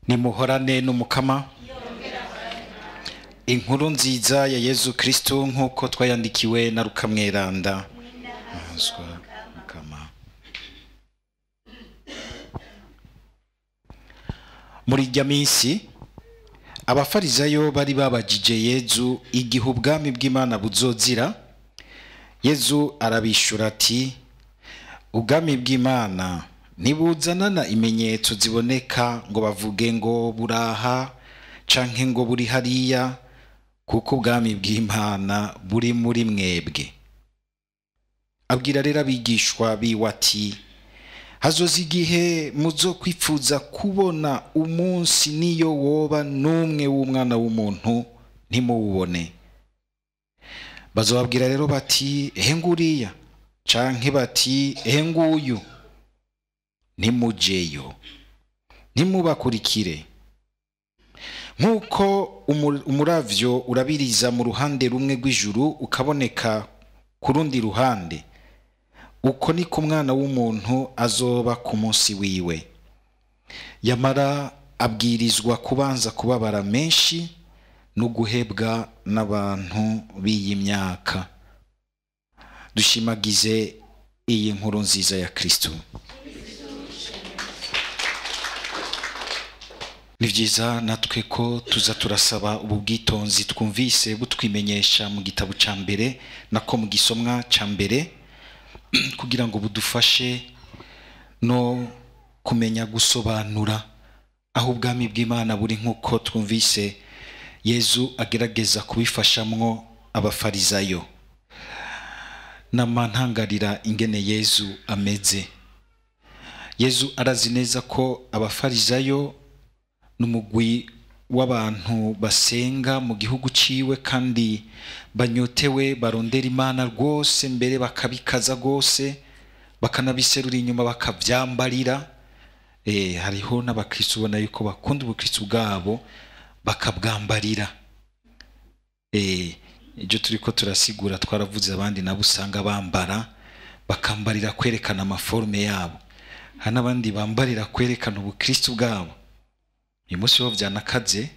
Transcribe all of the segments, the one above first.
nimuhorane n'umukama. Inkuru nziza ya Yezu Kristo nk'uko twayandikiwe na Luka Mweranda. Muri irya minsi abafarizayo bari babajije Yezu igihe ubwami bw'Imana buzozira. Yezu arabishura ati, ubwami bw'Imana ntibuzanana imenyetso ziboneka ngo bavuge ngo buraha canke ngo buri hariya, kuko ubwami bw'Imana buri muri mwebwe. Abwira rero abigishwa biwe ati, hazoza igihe muzokwifuza kubona umunsi niyo woba n'umwe w'Umwana w'umuntu ntimuwubone. Bazobabwira rero bati, ehe nguriya, canke bati, ehe nguyu, ntimujeyo, ntimubakurikire. Nk'uko umuravyo urabiriza mu ruhande rumwe rw'ijuru ukaboneka ku rundi ruhande, uko ni ku Mwana w'umuntu azoba ku munsi wiwe. Yamara abwirizwa kubanza kubabara menshi no guhebwa n'abantu b'iyi myaka. Dushimagize iyi nkuru nziza ya Kristo. Ni vyiza natwe ko tuza turasaba ubu bwitonzi twumvise butwimenyesha mu gitabo ca mbere nako mu gisomwa ca mbere, kugira ngo budufashe no kumenya gusobanura aho ubwami bw'Imana buri, nk'uko twumvise Yezu agerageza kubifashamwo abafarizayo. Namantangarira ingene Yezu ameze. Yezu arazi neza ko abafarizayo n'umugwi w'abantu basenga mu gihugu ciwe kandi banyotewe, barondera Imana rwose, mbere bakabikaza rwose, bakanabiserura inyuma bakavyambarira. Hariho n'abakristo ubona yuko bakunda ubukristo bwabo bakabwambarira. Ibyo turiko turasigura twaravuze, abandi nabo usanga bambara bakambarira kwerekana amaforme yabo, hari n'abandi bambarira kwerekana ubukristo bwabo. Uyu munsi ho vyanakaze,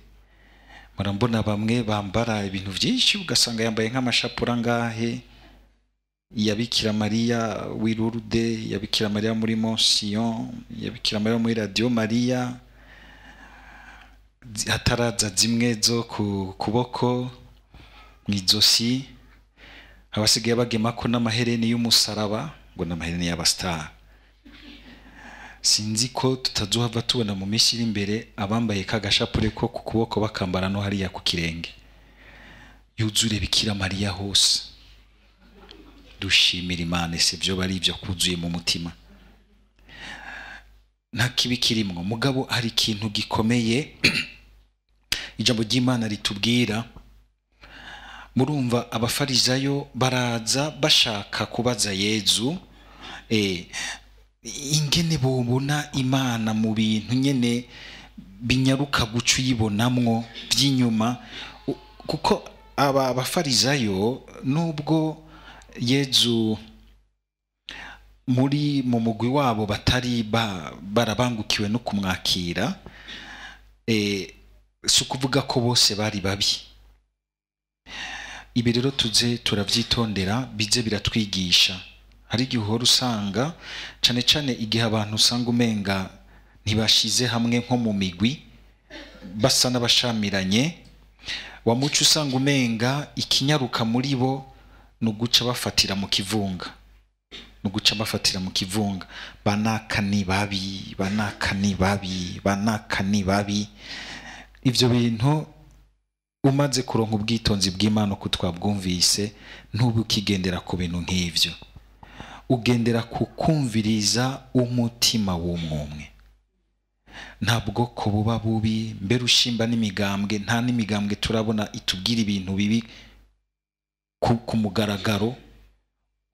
murambona bamwe bambara ibintu vyinshi, ugasanga yambaye nk'amashapura ngahe ya Bikira Maria w'i Lourdes, ya Bikira Maria muri Mont Sion, ya Bikira Maria muri Radio Maria, hataraza zimwe zo ku kuboko mwizosi, abasigaye bagemako n'amahereni y'umusaraba, ngo n'amahereni y'abastar. Sinzi ko tutazohava tubona mu minsi iri imbere abambaye kagashapure ko ku kuboko bakambara no hariya ku kirenge, yuzure Bikira Maria hose. Dushimira Imana, ese byo bari ibyo kuzuye mu mutima, nta kibi kirimwo. Mugabo hari ikintu gikomeye ijambo ry'Imana ritubwira. Murumva abafarizayo baraza bashaka kubaza Yezu ingene bobona Imana mu bintu nyene binyaruka guca uyibonamwo by'inyuma, kuko aba abafarizayo nubwo Yezu muri mu mugwi wabo batari barabangukiwe no kumwakira, si ukuvuga ko bose bari babi. Ibi rero tuze turavyitondera, bize biratwigisha. Hari igihe uhora usanga cane cane igihe abantu usanga umenga ntibashize hamwe nko mu migwi, basa n'abashamiranye, wamuca usanga umenga ikinyaruka muri bo nuguca bafatira mu kivunga, nuguca bafatira mu kivunga. Banaka ni babi, banaka ni babi, banaka ni babi. Ivyo bintu umaze kuronka ubwitonzi bw'Imana ko twabwumvise, ntubu kigendera ku bintu nk'ivyo, ugendera ku kumviriza umutima w'umwumwe. Ntabwo ko buba bubi, mbere ushimba n'imigambwe, nta n'imigambwe turabona itubwira ibintu bibi ku mugaragaro,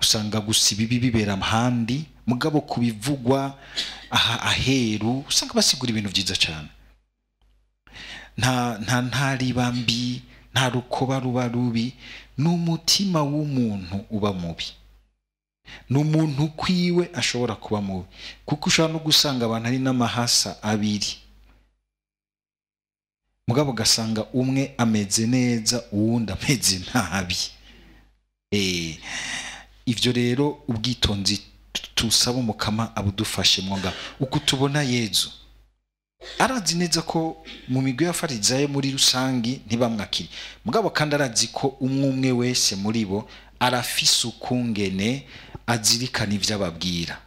usanga gusa ibibi bibera ahandi, mugabo kubivugwa aheru usanga basigura ibintu vyiza cyane. Nta riba mbi, nta rukoba ruba rubi, n'umutima w'umuntu uba mubi. N'umuntu kwiwe ashobora kuba mubi, kuko ushobora no gusanga abantu ari n'amahasa abiri, mugabo gasanga umwe ameze neza uwundi ameze nabi. Ivyo rero ubwitonzi tusaba umukama abudufashe mwonga. Uko tubona Yezu arazi neza ko mu migwi y'Abafarisayo muri rusangi ntibamwakiri, mugabo kandi arazi ko umwe wese muri bo arafise ukungene azirikana ivyo ababwira.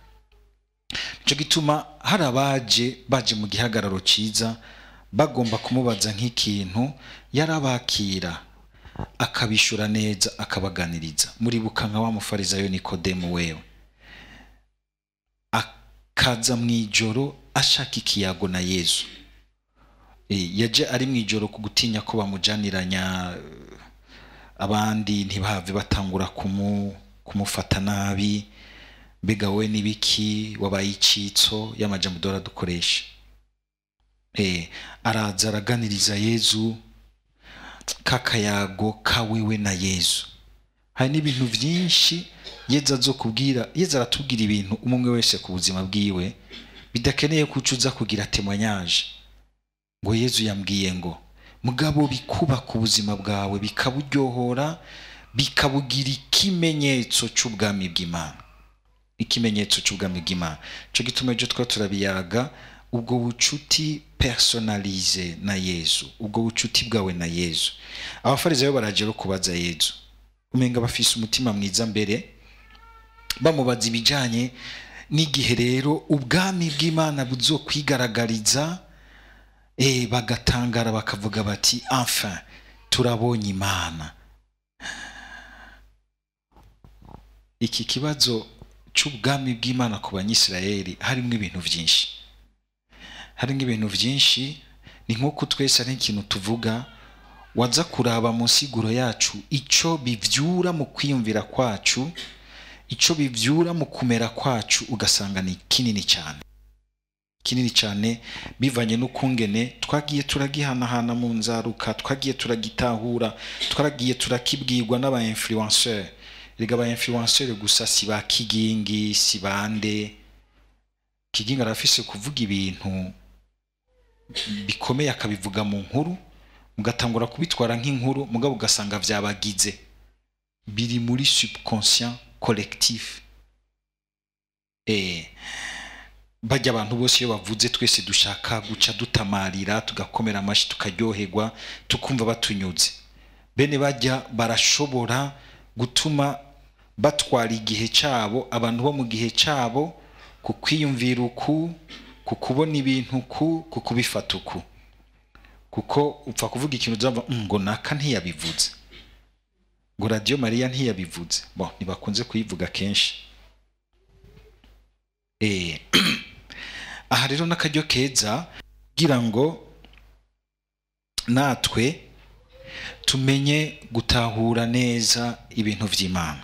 Nico gituma hari baje mu gihagararo ciza bagomba kumubaza nk'ikintu, yarabakira akabishura neza akabaganiriza. Muri bukanka wa Mufarisayo Nikodemu wewe akaza mwijoro ashaka ikiyago na Yesu. Yaje ari mwijoro ku gutinya ko bamujaniranya abandi ntibahave batangura kumufata nabi. Mbega we nibiki wabaye icitso y'amajambo dora dukoresha. Araza araganiriza Yesu, kakayago kawewe na Yesu. Hari n'ibintu vyinshi Yesu azokubwira. Yesu aratubwira ibintu umwe wese ku buzima bwiwe bidakeneye kucuza kugira témoignage ngo Yesu yambwiye ngo mugabo bikuba ku buzima bwawe bikaburyohora bikabugira ikimenyetso c'ubwami bw'Imana. Ikimenyetso c'ubwami bw'Imana. Cyo gituma ejo twa turabiyaga ubwo bucuti personnalisé na Yesu, ubwo bucuti bwawe na Yesu. Abafarisayo barajero kubaza Yesu, umenga bafise umutima mwiza mbere, bamubaza ibijanye n'igihe rero ubwami bw'Imana buzokwigaragariza. Bagatangara bakavuga bati enfin turabonye Imana. Iki kibazo c'ubwami bw'Imana ku Banyisirayeli harimo ibintu vyinshi. Harimo ibintu vyinshi, ni nk'uko twese ari ikintu tuvuga waza kuraba mu siguro yacu ico bivyura mu kwiyumvira kwacu, ico bivyura mu kumera kwacu, ugasanga ni kinini cyane. Kinini cyane bivanye n'ukungene twagiye turagihanahana mu nzaruka, twagiye turagitahura, twaragiye turakibwirwa n'aba influenceurs. Erega aba influenceurs gusa si ba Kigingi, si bande. Kigingi arafise kuvuga ibintu bikomeye akabivuga mu nkuru, mugatangura kubitwara nk'inkuru, mugabo ugasanga vyabagize biri muri subconscient collectif. Bajya abantu bose iyo bavuze twese dushaka guca dutamarira, tugakomera amashi, tukaryoherwa, tukumva batunyuze. Bene bajya barashobora gutuma batwara igihe cyabo, abantu bo mu gihe cyabo, kukwiyumvira uku, kukubona ibintu uku, kukubifata uku. Kuko upfa kuvuga ikintu uzava ngo naka ntiyabivuze, ngo Radio Maria ntiyabivuze. Bon, nibakunze kuyivuga kenshi. Aha rero n'akaryo keza kugira ngo natwe tumenye gutahura neza ibintu vy'Imana.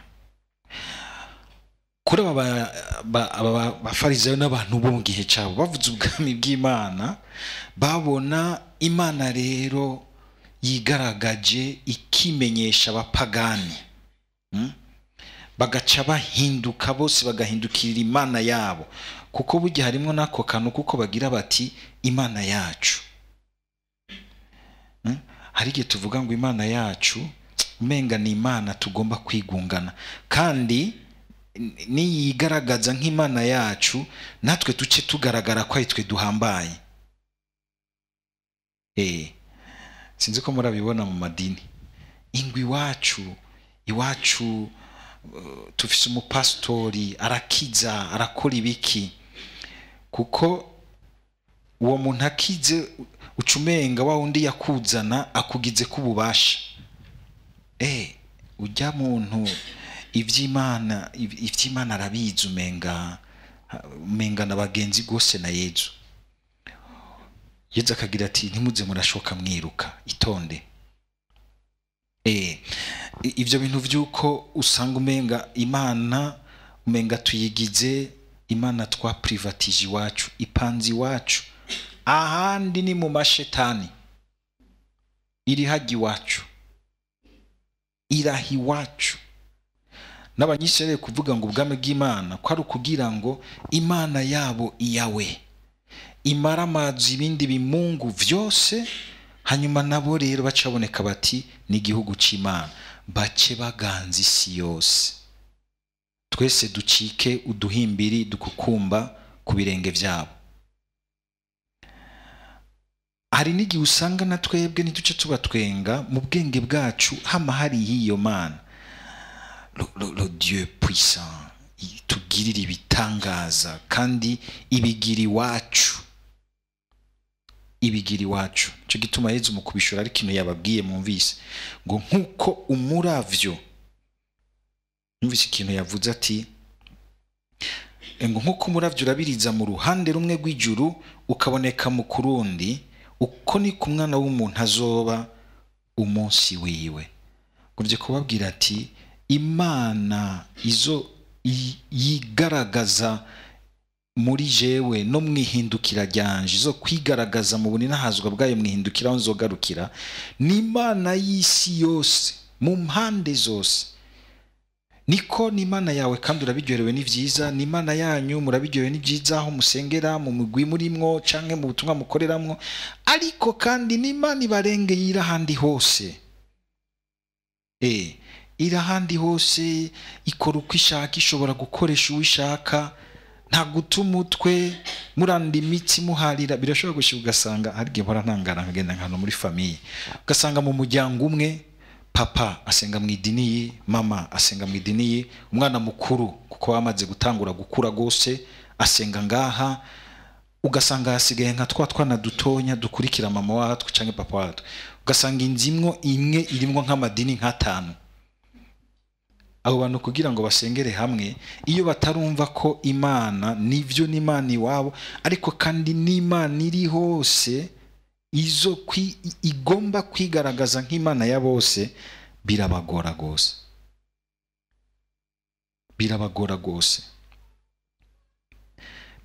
Kuri abafarisayo n'abantu bo mu gihe cyabo bavuze ubwami bw'Imana, babona Imana rero yigaragaje ikimenyesha abapagani. Bagaca bahinduka bose, bagahindukirira Imana yabo, kuko burya harimo nako kantu kuko bagira bati Imana yacu. Hari igihe tuvuga ngo Imana yacu umenga ni Imana tugomba kwigungana, kandi niyigaragaza nk'Imana yacu natwe tuce tugaragara ko ari twe duhambaye. Sinzi ko murabibona mu madini. Ingwi iwacu tufise umupastori arakiza, arakora ibiki, kuko uwo muntu akize ucumenga wa undi yakuzana akugize kububasha. Ujya muntu ivy'Imana arabizi, umenga nabagenzi gose na Yesu. Yesu akagira ati ntimuze murashoka mwiruka, itonde. Ivyo bintu vyuko usanga umenga Imana tuyigize Imana twa privatije iwacu, ipanzi iwacu, ahandi ni mu mashetani. Iri hagi iwacu, irahi iwacu. N'abanyisirayeli kuvuga ngo ubwami bw'Imana ko ari ukugira ngo Imana yabo iyawe imara amazi ibindi bimungu vyose, hanyuma nabo rero bacaboneka bati n'igihugu c'Imana, bace baganza isi yose, twese ducike uduhimbiri dukukumba ku birenge vyabo. Hari n'igihe usanga na twebwe ntiduce tubatwenga mu bwenge bwacu, hama hari hiyo Mana, le Dieu puissant, tugirira ibitangaza kandi ibigiri wacu, ibigiri wacu. Cyo gituma Yezu mu kubishura ari kintu yababwiye mumvise ngo nkuko umuravyo, mumvise ikintu yavuze ati ngo nkuko umuravyo urabiriza mu ruhande rumwe rw'ijuru ukaboneka mu kurundi, uko ni ku mwana w'umuntu azoba umunsi wiwe. Ngomvye kubabwira ati Imana izo yigaragaza muri jewe no mwihindukira ryanje, zo kwigaragaza mu buninahazwa bwayo mwihindukira aho nzogarukira, ni Imana y'isi yose mu mpande zose. Niko ni Imana yawe kandi urabiryoherewe n'ivyiza, ni Imana yanyu murabiryoherewe n'ivyiza aho musengera, mu mugwi murimwo canke mu butumwa mukoreramwo, ariko kandi ni Imana ibarengeye irahandi hose. Irahandi hose, ikora uko ishaka, ishobora gukoresha uwishaka, nta guta umutwe, muranda imitsi muharira. Birashobora gushika ugasanga hari igihe mpora ntangara nkagenda nkano muri famiye, ugasanga mu muryango umwe papa asenga mu idini ye, mama asenga mu idini ye, umwana mukuru kuko bamaze gutangura gukura gose asenga ngaha, ugasanga hasigaye nka twana dutonya dukurikira mama watwe canke papa watwe, ugasanga inzimwo imwe irimwo nk'amadini nk'atanu. Abo bantu kugira ngo basengere hamwe, iyo batarumva ko Imana nivyo ni Imana iwabo, ariko kandi ni Imana iri hose, izo igomba kwigaragaza nk'Imana ya bose, birabagora gose, birabagora gose,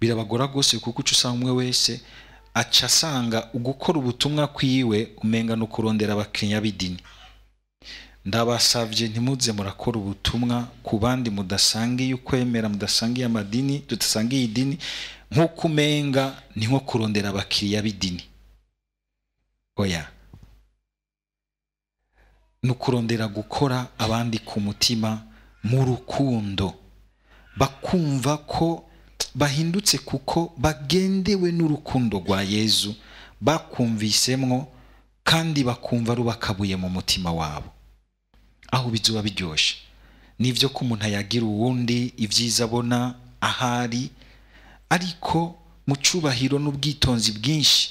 birabagora gose, kuko usanga umwe wese aca asanga ugukora ubutumwa kwiwe umenga no kurondera abakenya b'idini. Ndabasavye ntimuze murakora ubutumwa ku bandi mudasangiye ukwemera, mudasangiye amadini, tudasangiye idini, nk'uko umenga ni nko kurondera abakiriya b'idini. Oya, nukurondera gukora abandi ku mutima mu rukundo, bakumva ko bahindutse kuko bagendewe n'urukundo rwa Yezu, bakumvisemwo kandi bakumva rubakabuye mu mutima wabo. Aho bizuba biryoshe nivyo ko umuntu yagira uwundi ivyiza abona ahari, ariko mu cubahiro n'ubwitonzi bwinshi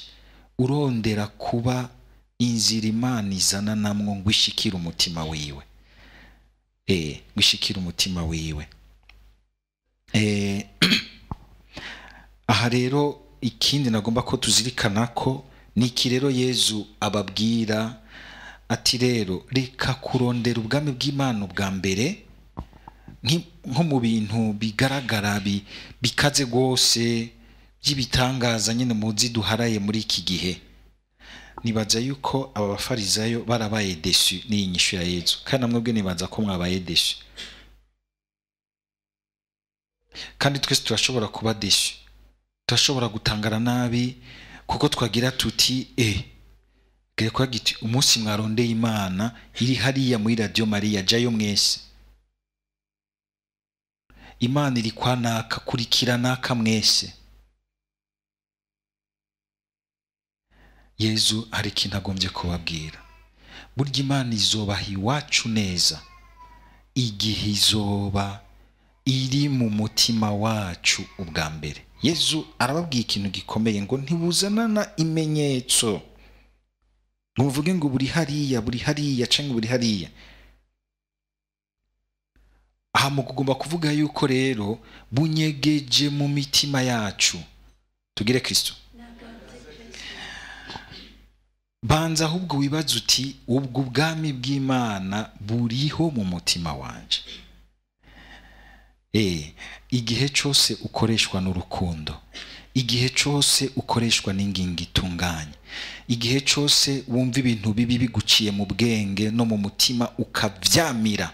urondera kuba inzira Imana izana namwo ngo ishikire umutima wiwe. Gushikira umutima wiwe. Aha rero ikindi nagomba ko tuzirikana ko niki rero Yezu ababwira ati rero reka kurondera ubwami bw'Imana bwa mbere nko mu bintu bigaragara bikaze gose by'ibitangaza nyine muzi duharaye muri iki gihe. Nibaza yuko aba bafarizayo barabaye desu n'inyishu ya Yezu, kandi namwe nibaza ko mwabaye desu, kandi twese turashobora kuba desu, turashobora gutangara nabi kuko twagira tuti kwa giti umunsi mwarondeye Imana iri hariya muri Radio Maria, jayo mwese. Imana iri kwanaka kurikirana kamwese. Yezu hari ikintu agombye kubabwira, burya Imana izobaha iwacu neza igihe izoba iri mu mutima wacu ubwa mbere. Yezu arababwiye ikintu gikomeye ngo ntibuzanana imenyetso, muvuge ngo buri hariya canke buri hariya. Aha mugomba kuvuga yuko rero bunyegeje mu mitima yacu. Tugire Kristo. Banza ahubwo wibaza uti ubwo ubwami bw'Imana buriho mu mutima wanje. Igihe cyose ukoreshwa n'urukundo, igihe cyose ukoreshwa n'ingingo itunganye, igihe cyose wumva ibintu bibi biguciye mu bwenge no mu mutima ukavyamira,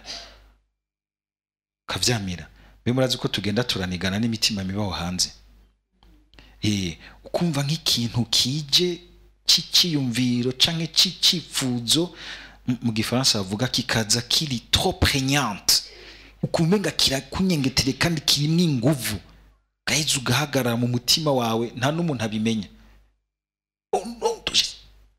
bimurazi ko tugenda turanigana n'imitima mibaho hanze. Ukumva nk'ikintu kije c'iciyumviro canke c'icifuzo mu gifaransa bavuga kikaza kiri trop prégnante ukumenga kirakunyengetere kandi kirimwo inguvu gaheza ugahagarara mu mutima wawe nta n'umuntu abimenya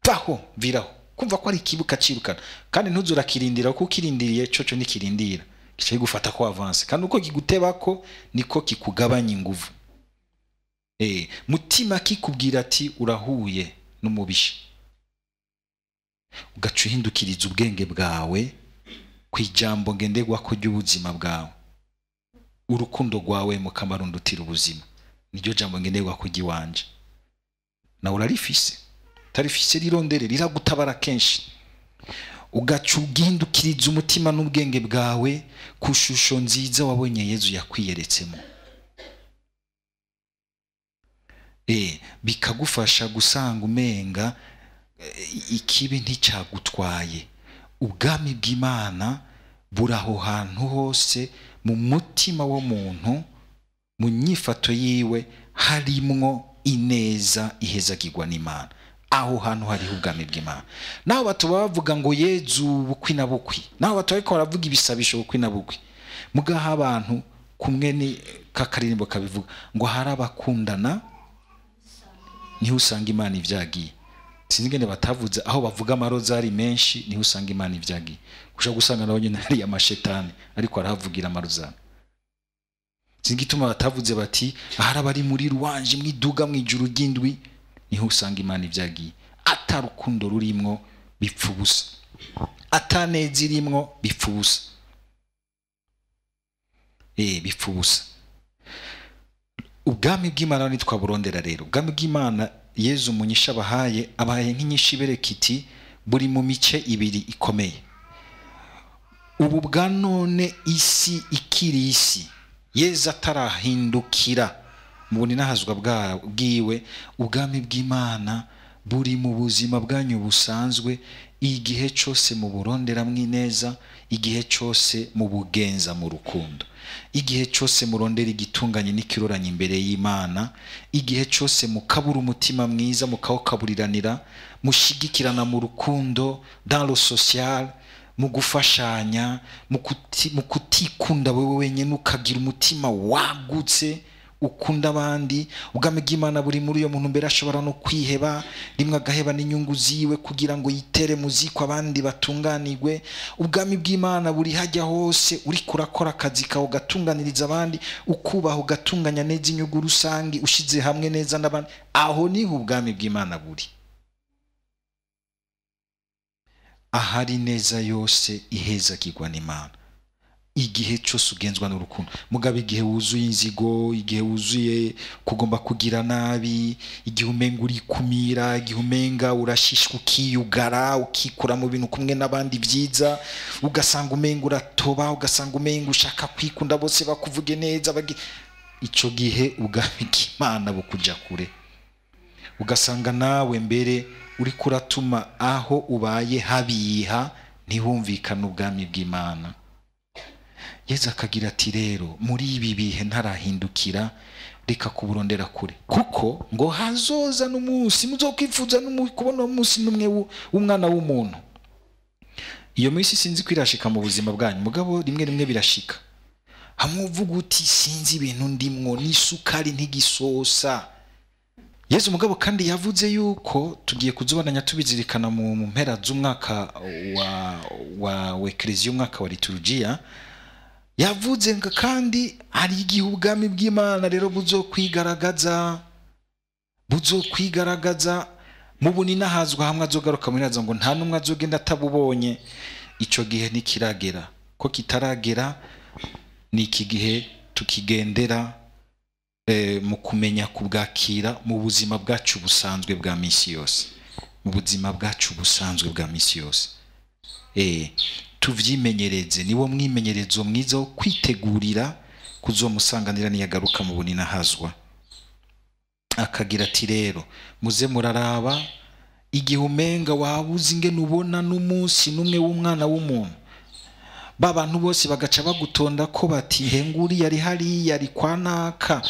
vaho viraho kumva ko ari ikibuka cirukana kandi ntuzurakirindira kuko kirindiriye coco nikirindira kicaye gufata ko avance kandi uko kigutebako niko kikugabanya inguvu mutima kikubwira ati urahuye n'umubisha ugaca uhindukiriza ubwenge bwawe kwijambo ngenderwa ko ry'ubuzima bwawe urukundo rwawe mukamarundutira ubuzima niryo jambo ngenderwa ko giwanje nawe urarifise tarifise rirondere riragutabara kenshi ugaca ugindukiriza umutima n'ubwenge bwawe ku shusho nziza wabonye Yezu yakwiyeretsemo bikagufasha gusanga umenga ikibi nticagutwaye ubwami bw'Imana buraho hantu hose mu mutima w'umuntu mu nyifato yiwe harimwo ineza ihezagirwa n'Imana aho hantu hariho ubwami bw'Imana naho batuba bavuga ngo Yezu bukwi na bukwi naho batuba ariko baravuga ibisabisho bukwi na bukwi mugaha abantu kumwe ni kakaririmbo kabivuga ngo harabakundana niho usanga Imana ivyagiye sinzi ngene batavuze aho bavuga amarozari menshi niho usanga Imana ivyagiye kusha gusanga naho nyene hari amashetani ariko arahavugira amarozari sinzi gituma batavuze bati ahari abari muri ruwanje mwiduga mwijuru ry'indwi niho usanga Imana ivyagiye atarukundo rurimwo bipfubusa atanezi rimwo bipfubusa bipfubusa ubwami bw'Imana ni twaburondera rero ubwami bw'Imana Yezu munyisha bahaye abahaye nk'inyisha iberekiti buri mu mice ibiri ikomeye ubu bwa none isi ikiri isi Yezu atarahindukira mu buninahazwa bwiwe ubwami bw'Imana buri mu buzima bwanyu busanzwe igihe cyose mu burondera mwineza igihe cyose mu bugenza mu rukundo igihe cyose murondera igitunganye n'ikiroranye imbere y'Imana igihe cyose mukabura umutima mwiza mukawukaburiranira mushigikirana mu rukundo dans le social mu gufashanya mu kutikunda wewe wenyine ukagira umutima wagutse ukunda abandi ubwami bw'Imana buri muri uyo muntu mbere ashobora no kwiheba rimwe agaheba n'inyungu ziwe kugira ngo yitere muziko abandi batunganirwe ubwami bw'Imana buri hajya hose uri kurakora akazi kawe gatunganiriza abandi ukubaho gatunganya neza inyungu rusangi ushize hamwe neza n'abandi aho niho ubwami bw'Imana buri ahari neza yose ihezagirwa n'Imana igihe cyose ugenzwa n'urukundo mugabe igihe wuzuye inzigo igihe wuzuye kugomba kugira nabi igihe umenga uri kumira igihe umenga urashishwa ukiyugara ukikura mu bintu kumwe n'abandi byiza ugasanga umenga uratoba ugasanga umenga ushaka kwikunda bose bakuvuge neza ico gihe ubwami bw'Imana bukuja kure ugasanga nawe mbere uri kuratuma aho ubaye habiha ntihumvikana ubwami bw'Imana Yezu akagira ati rero muri ibi bihe ntarahindukira reka kuburondera kure kuko ngo hazoza n'umunsi muzokwifuza kubona umunsi numwe w'umwana w'umuntu iyo minsi sinzi kwirashika mu buzima bwanyu mugabo rimwe rimwe birashika hamwe uvuga uti sinzi ibintu ndimwo n'isukari ntigisosa Yezu mugabo kandi yavuze yuko tugiye kuzobana tubizirikana mu mpera z'umwaka wa Ecclesia umwaka wa liturgia yavuze ngo kandi ari igihe ubwami bw'Imana rero buzokwigaragaza mu buninahazwa hamwe azogaruka muri nazo ngo nta numwe azogenda atabubonye ico gihe nikiragera ko kitaragera ni iki gihe tukigendera mu kumenya kubwakira mu buzima bwacu busanzwe bwa misi yose mu buzima bwacu busanzwe bwa misi yose tuvyimenyereze niwo mwimenyerezo mwiza wo kwitegurira kuzomusanganira niyagaruka mu buninahazwa akagira ati rero muze muraraba igihe umenga wabuze ingene ubona n'umunsi numwe w'umwana w'umuntu babantu bose bagaca bagutonda ko bati henguri yari hari yari kwanaka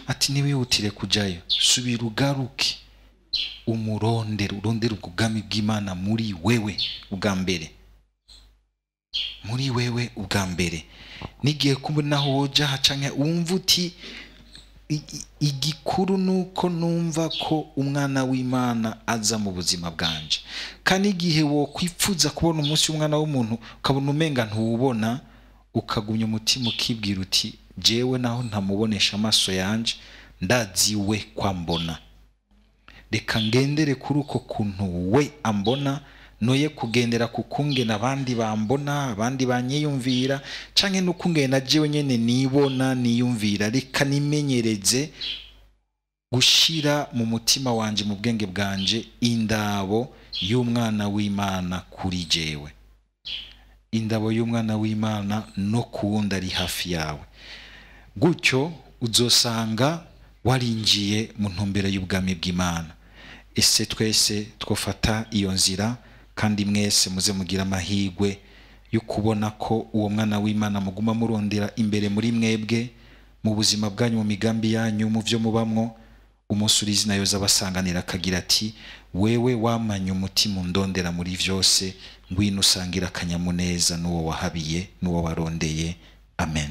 ati niwihutire kujayo, subira ugaruke urondera ubwami bw'Imana muri wewe ubwa mbere, muri wewe ubwa mbere. Nigiye kubona aho woja hacanke wumva uti igikuru nuko numva ko umwana w'Imana aza mu buzima bwanje, kandi igihe wo kwipfuza kubona umunsi w'umwana w'umuntu ukabona umenga ntuwubona, ukagumya umutima ukibwira uti jewe naho ntamubonesha amaso yanje ndaziwe kwambona, reka ngendere kuri uko kuntu we ambona, noye kugendera kukungena abandi bambona, abandi banyiyumvira, canke nukungena jewe nyene nibona niyumvira. Reka nimenyereze gushira mu mutima wanje, mu bwenge bwanje, indabo y'umwana w'Imana kuri jewe, indabo y'umwana w'Imana no kuwundi ari hafi yawe. Gutyo uzosanga warinjiye mu ntumbero y'ubwami bw'Imana. Ese twese twofata iyo nzira, kandi mwese muze mugira amahirwe yo kubona ko uwo mwana w'Imana muguma murondera imbere muri mwebwe, mu buzima bwanyu, mu migambi yanyu, mu byo mubamwo. Umunsi urizi nayo zabasanganira akagira ati wewe wamanye umutima undondera muri vyose, ngwino usangira akanyamuneza n'uwo wahabiye n'uwo warondeye. Amen.